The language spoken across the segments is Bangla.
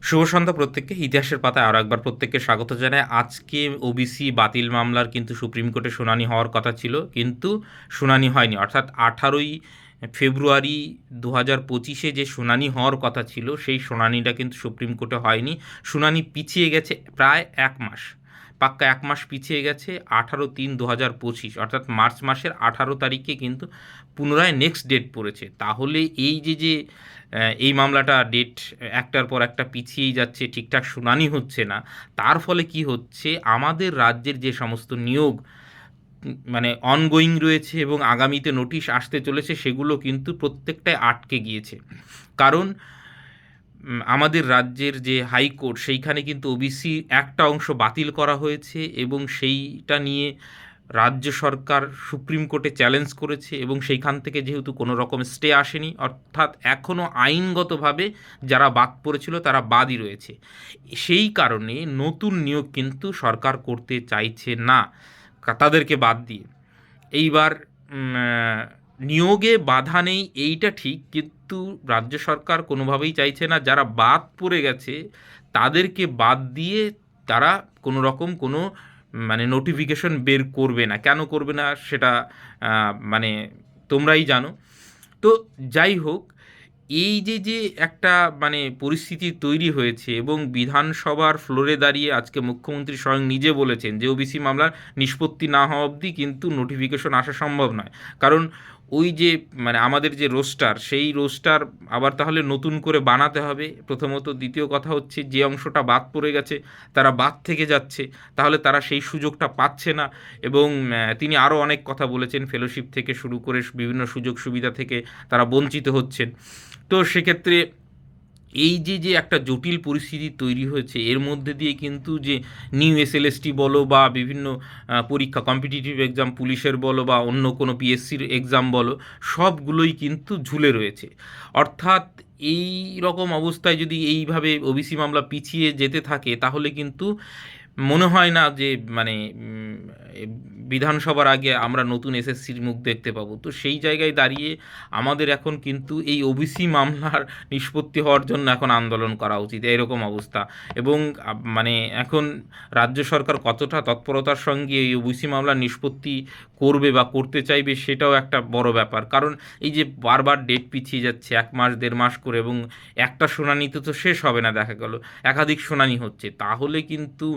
শুভ সন্ধ্যা প্রত্যেককে। ইতিহাসের পাতায় আরও একবার প্রত্যেককে স্বাগত জানাই। আজকে ওবিসি বাতিল মামলার কিন্তু সুপ্রিম কোর্টে শুনানি হওয়ার কথা ছিল, কিন্তু শুনানি হয়নি। অর্থাৎ 18ই ফেব্রুয়ারি 2025 যে শুনানি হওয়ার কথা ছিল, সেই শুনানিটা কিন্তু সুপ্রিম কোর্টে হয়নি। শুনানি পিছিয়ে গেছে প্রায় 1 মাস, পাক্কা 1 মাস পিছিয়ে গেছে। 18/3/2025 অর্থাৎ মার্চ মাসের 18 তারিখে কিন্তু পুনরায় নেক্সট ডেট পড়েছে। তাহলে এই যে এই মামলাটা ডেট একটার পর একটা পিছিয়েই যাচ্ছে, ঠিকঠাক শুনানি হচ্ছে না। তার ফলে কি হচ্ছে, আমাদের রাজ্যের যে সমস্ত নিয়োগ মানে অনগোয়িং রয়েছে এবং আগামীতে নোটিশ আসতে চলেছে, সেগুলো কিন্তু প্রত্যেকটাই আটকে গিয়েছে। কারণ আমাদের রাজ্যের যে হাইকোর্ট, সেইখানে কিন্তু ওবিসি একটা অংশ বাতিল করা হয়েছে এবং সেইটা নিয়ে রাজ্য সরকার সুপ্রিম কোর্টে চ্যালেঞ্জ করেছে এবং সেইখান থেকে যেহেতু কোনো রকম স্টে আসেনি, অর্থাৎ এখনও আইনগতভাবে যারা বাদ পড়েছিল তারা বাদই রয়েছে। সেই কারণে নতুন নিয়োগ কিন্তু সরকার করতে চাইছে না তাদেরকে বাদ দিয়ে। এইবার নিয়োগে বাধা নেই এইটা ঠিক, কিন্তু রাজ্য সরকার কোনোভাবেই চাইছে না যারা বাদ পড়ে গেছে তাদেরকে বাদ দিয়ে তারা কোনো রকম কোনো মানে নোটিফিকেশন বের করবে না। কেন করবে না সেটা মানে তোমরাই জানো। তো যাই হোক, এই যে একটা মানে পরিস্থিতি তৈরি হয়েছে এবং বিধানসভার ফ্লোরে দাঁড়িয়ে আজকে মুখ্যমন্ত্রী স্বয়ং নিজে বলেছেন যে ওবিসি মামলার নিষ্পত্তি না হওয়া অবধি কিন্তু নোটিফিকেশন আসা সম্ভব নয়। কারণ ওই যে মানে আমাদের যে রোস্টার, সেই রোস্টার আবার তাহলে নতুন করে বানাতে হবে প্রথমত। দ্বিতীয় কথা হচ্ছে, যে অংশটা বাদ পড়ে গেছে তারা বাদ থেকে যাচ্ছে, তাহলে তারা সেই সুযোগটা পাচ্ছে না। এবং তিনি আরও অনেক কথা বলেছেন, ফেলোশিপ থেকে শুরু করে বিভিন্ন সুযোগ সুবিধা থেকে তারা বঞ্চিত হচ্ছেন। তো সেক্ষেত্রে এই যে একটা জটিল পরিস্থিতি তৈরি হয়েছে, এর মধ্যে দিয়ে কিন্তু যে নিউ এসএলএসটি বলো বা বিভিন্ন পরীক্ষা কম্পিটিটিভ এক্সাম পুলিশের বলো বা অন্য কোনো পিএসসির এক্সাম বলো, সবগুলোই কিন্তু ঝুলে রয়েছে। অর্থাৎ এই রকম অবস্থায় যদি এইভাবে ওবিসি মামলা পিছিয়ে যেতে থাকে, তাহলে কিন্তু মনে হয় না যে মানে বিধানসভার আগে আমরা নতুন এসএসসির মুখ দেখতে পাবো। তো সেই জায়গায় দাঁড়িয়ে আমাদের এখন কিন্তু এই ওবিসি মামলার নিষ্পত্তি হওয়ার জন্য এখন আন্দোলন করা উচিত, এরকম অবস্থা। এবং মানে এখন রাজ্য সরকার কতটা তৎপরতার সঙ্গে এই ওবিসি মামলার নিষ্পত্তি করবে বা করতে চাইবে, সেটাও একটা বড় ব্যাপার। কারণ এই যে বারবার ডেট পিছিয়ে যাচ্ছে 1 মাস 1.5 মাস করে, এবং একটা শুনানিতে তো শেষ হবে না, দেখা গেল একাধিক শুনানি হচ্ছে, তাহলে কিন্তু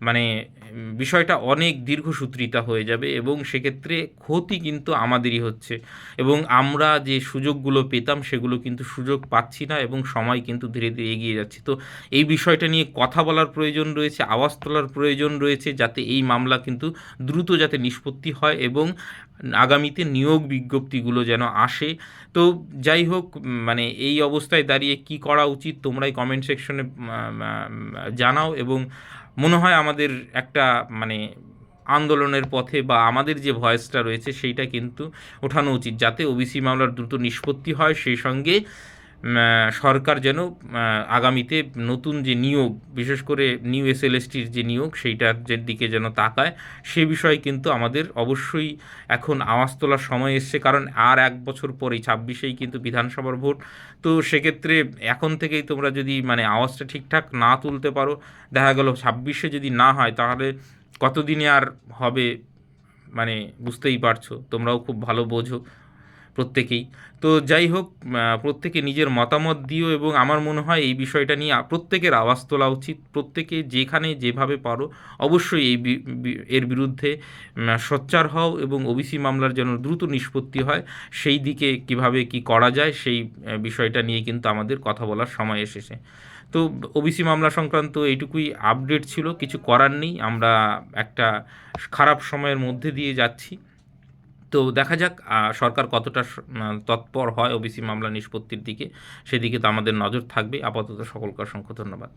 মানে বিষয়টা অনেক দীর্ঘসূত্রিতা হয়ে যাবে এবং সেক্ষেত্রে ক্ষতি কিন্তু আমাদেরই হচ্ছে। এবং আমরা যে সুযোগগুলো পেতাম সেগুলো কিন্তু সুযোগ পাচ্ছি না এবং সময় কিন্তু ধীরে ধীরে এগিয়ে যাচ্ছে। তো এই বিষয়টা নিয়ে কথা বলার প্রয়োজন রয়েছে, আওয়াজ তোলার প্রয়োজন রয়েছে, যাতে এই মামলা কিন্তু দ্রুত যাতে নিষ্পত্তি হয় এবং আগামীতে নিয়োগ বিজ্ঞপ্তিগুলো যেন আসে। তো যাই হোক, মানে এই অবস্থায় দাঁড়িয়ে কি করা উচিত তোমরাই কমেন্ট সেকশনে জানাও। এবং মনে হয় আমাদের একটা মানে আন্দোলনের পথে বা আমাদের যে ভয়েসটা রয়েছে সেইটা কিন্তু ওঠানো উচিত, যাতে ওবিসি মামলার দ্রুত নিষ্পত্তি হয়। সেই সঙ্গে সরকার যেন আগামীতে নতুন যে নিয়োগ, বিশেষ করে নিউ এসএলএসটির যে নিয়োগ, সেইটার যে দিকে যেন তাকায়। সে বিষয়ে কিন্তু আমাদের অবশ্যই এখন আওয়াজ তোলার সময় এসছে। কারণ আর 1 বছর পরেই 26-এই কিন্তু বিধানসভার ভোট। তো সেক্ষেত্রে এখন থেকেই তোমরা যদি মানে আওয়াজটা ঠিকঠাক না তুলতে পারো, দেখা গেল 26-এ যদি না হয়, তাহলে কতদিনে আর হবে মানে বুঝতেই পারছো, তোমরাও খুব ভালো বোঝো প্রত্যেকেই। তো যাই হোক, প্রত্যেকে নিজের মতামত দিও এবং আমার মনে হয় এই বিষয়টা নিয়ে প্রত্যেকের আওয়াজ তোলা উচিত। প্রত্যেকে যেখানে যেভাবে পারো অবশ্যই এর বিরুদ্ধে সোচ্চার হও এবং ওবিসি মামলার যেন দ্রুত নিষ্পত্তি হয়, সেই দিকে কিভাবে কি করা যায় সেই বিষয়টা নিয়ে কিন্তু আমাদের কথা বলার সময় এসেছে। তো ওবিসি মামলা সংক্রান্ত এইটুকুই আপডেট ছিল। কিছু করার নেই, আমরা একটা খারাপ সময়ের মধ্যে দিয়ে যাচ্ছি। তো দেখা যাক সরকার কতটা তৎপর হয় ওবিসি মামলা নিষ্পত্তির দিকে, সেদিকে তো আমাদের নজর থাকবে। আপাতত সকলকে অসংখ্য ধন্যবাদ।